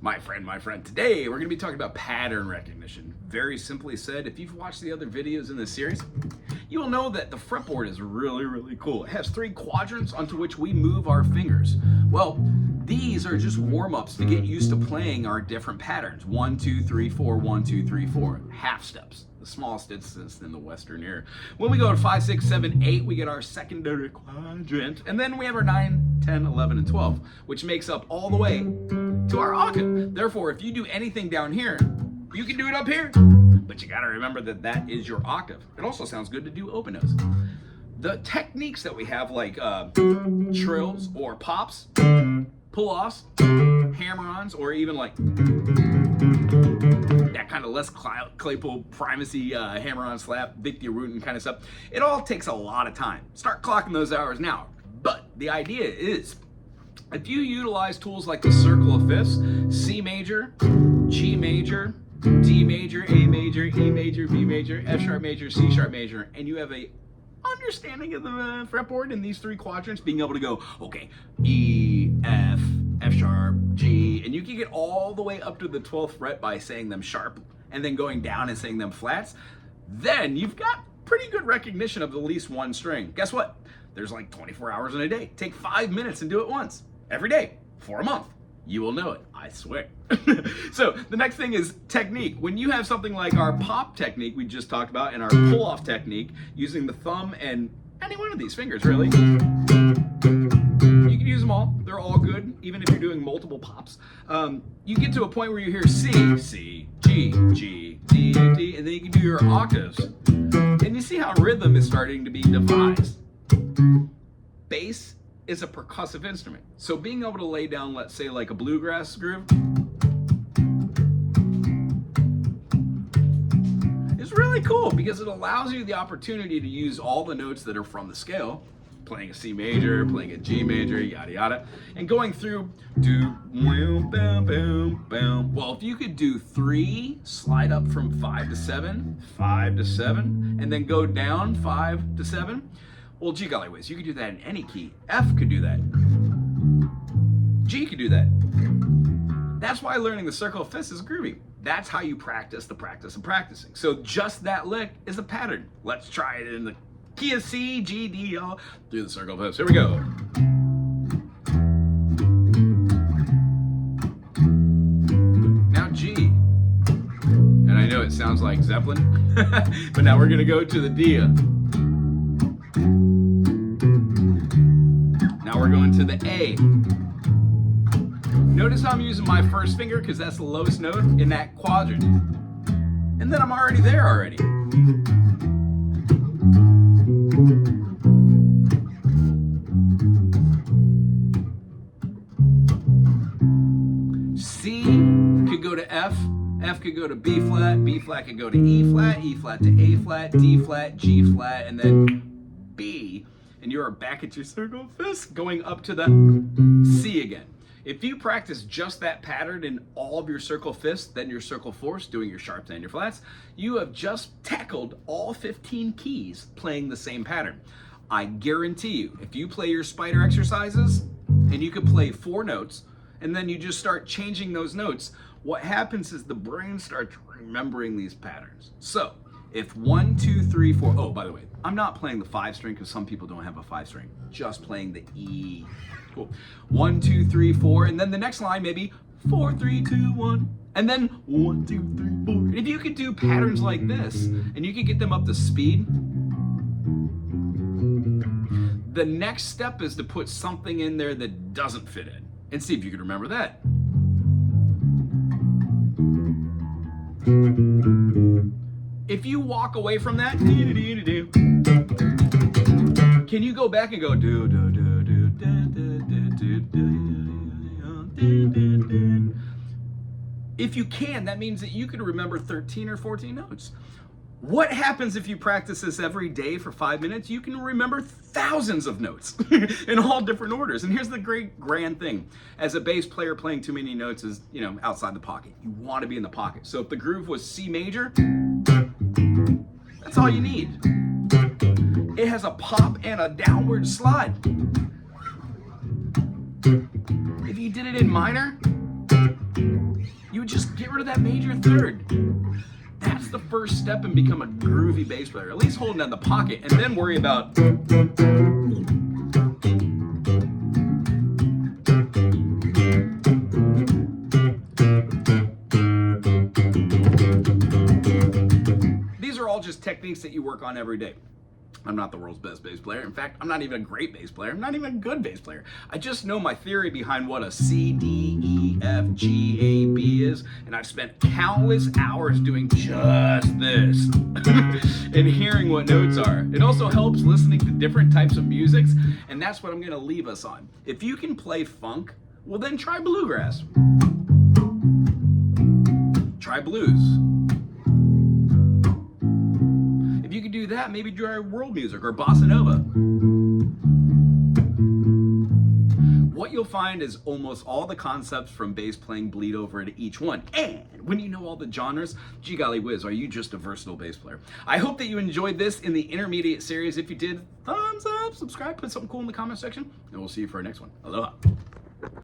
My friend, today we're going to be talking about pattern recognition. Very simply said, if you've watched the other videos in this series, you will know that the fretboard is really cool. It has 3 quadrants onto which we move our fingers. Well, these are just warm-ups to get used to playing our different patterns. 1, 2, 3, 4, 1, 2, 3, 4. Half steps, the smallest instance in the Western ear. When we go to 5, 6, 7, 8, we get our secondary quadrant. And then we have our 9, 10, 11, and 12, which makes up all the way to our octave. Therefore, if you do anything down here, you can do it up here. But you gotta remember that that is your octave. It also sounds good to do open notes. The techniques that we have, like trills or pops, pull-offs, hammer-ons, or even like that kind of Les Claypool primacy hammer-on slap, Vic Rutan kind of stuff, it all takes a lot of time. Start clocking those hours now. But the idea is, if you utilize tools like the circle of fifths, C major, G major, D major, A major, E major, B major, F sharp major, C sharp major, and you have a understanding of the fretboard in these 3 quadrants, being able to go, okay, E, F, F sharp, G, and you can get all the way up to the 12th fret by saying them sharp, and then going down and saying them flats, then you've got pretty good recognition of at least one string. Guess what? There's like 24 hours in a day. Take 5 minutes and do it once, every day, for a month. You will know it, I swear. So the next thing is technique. When you have something like our pop technique we just talked about and our pull-off technique, using the thumb and any one of these fingers, really. You can use them all. They're all good, even if you're doing multiple pops. You get to a point where you hear C, C, G, G, D, D, and then you can do your octaves. And you see how rhythm is starting to be devised. Bass is a percussive instrument. So being able to lay down, let's say, like a bluegrass groove is really cool because it allows you the opportunity to use all the notes that are from the scale, playing a C major, playing a G major, yada yada, and going through do bam bam bam. Well, if you could do 3, slide up from 5 to 7, 5 to 7, and then go down 5 to 7. Well, gee golly whiz, you could do that in any key. F could do that. G could do that. That's why learning the circle of fifths is groovy. That's how you practice the practice of practicing. So just that lick is a pattern. Let's try it in the key of C, G, D, L, through the circle of fifths. Here we go. Now G. And I know it sounds like Zeppelin, but now we're gonna go to the D. Now we're going to the A. Notice how I'm using my first finger because that's the lowest note in that quadrant. And then I'm already there already. C could go to F, F could go to B flat could go to E flat to A flat, D flat, G flat, and then B. And you are back at your circle of fifths, going up to the C again. If you practice just that pattern in all of your circle fifths, then your circle fourths, doing your sharps and your flats, you have just tackled all 15 keys playing the same pattern. I guarantee you, if you play your spider exercises, and you could play 4 notes, and then you just start changing those notes, what happens is the brain starts remembering these patterns. So, if 1, 2, 3, 4, oh, by the way, I'm not playing the 5 string because some people don't have a 5 string, just playing the E. Cool. 1, 2, 3, 4, and then the next line maybe 4, 3, 2, 1, and then 1, 2, 3, 4. If you could do patterns like this, and you could get them up to speed, the next step is to put something in there that doesn't fit in, and see if you can remember that. If you walk away from that, can you go back and go do do do do do do do do? If you can, that means that you can remember 13 or 14 notes. What happens if you practice this every day for 5 minutes? You can remember thousands of notes in all different orders. And here's the great grand thing. As a bass player, playing too many notes is, outside the pocket. You want to be in the pocket. So if the groove was C major, that's all you need. It has a pop and a downward slide. If you did it in minor, you would just get rid of that major third. That's the first step in becoming a groovy bass player, at least holding down the pocket, and then worry about these are all just techniques that you work on every day. I'm not the world's best bass player. In fact, I'm not even a great bass player. I'm not even a good bass player. I just know my theory behind what a C, D, E, F, G, A, B is, and I've spent countless hours doing just this and hearing what notes are. It also helps listening to different types of musics, and that's what I'm going to leave us on. If you can play funk, well then try bluegrass. Try blues. If you could do that, maybe try world music or bossa nova. What you'll find is almost all the concepts from bass playing bleed over into each one. And when you know all the genres, gee golly whiz, are you just a versatile bass player? I hope that you enjoyed this in the intermediate series. If you did, thumbs up, subscribe, put something cool in the comment section, and we'll see you for our next one. Aloha.